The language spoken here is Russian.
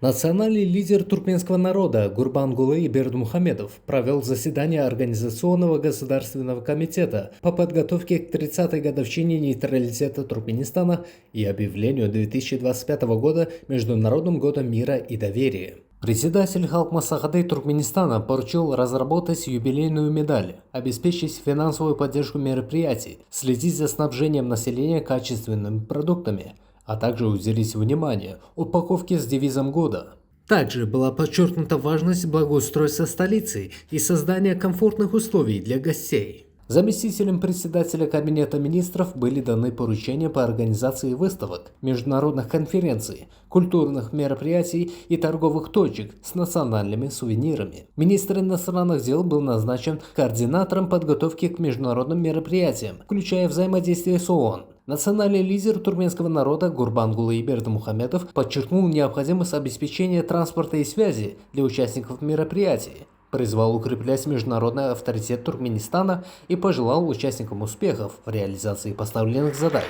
Национальный лидер туркменского народа Гурбангулы Бердмухамедов провел заседание Организационного государственного комитета по подготовке к 30-й годовщине нейтралитета Туркменистана и объявлению 2025 года Международным годом мира и доверия. Председатель Халк Маслихаты Туркменистана поручил разработать юбилейную медаль, обеспечить финансовую поддержку мероприятий, следить за снабжением населения качественными продуктами, а также уделить внимание упаковке с девизом года. Также была подчеркнута важность благоустройства столицы и создания комфортных условий для гостей. Заместителям председателя Кабинета министров были даны поручения по организации выставок, международных конференций, культурных мероприятий и торговых точек с национальными сувенирами. Министр иностранных дел был назначен координатором подготовки к международным мероприятиям, включая взаимодействие с ООН. Национальный лидер туркменского народа Гурбангулы Бердмухамедов подчеркнул необходимость обеспечения транспорта и связи для участников мероприятий, призвал укреплять международный авторитет Туркменистана и пожелал участникам успехов в реализации поставленных задач.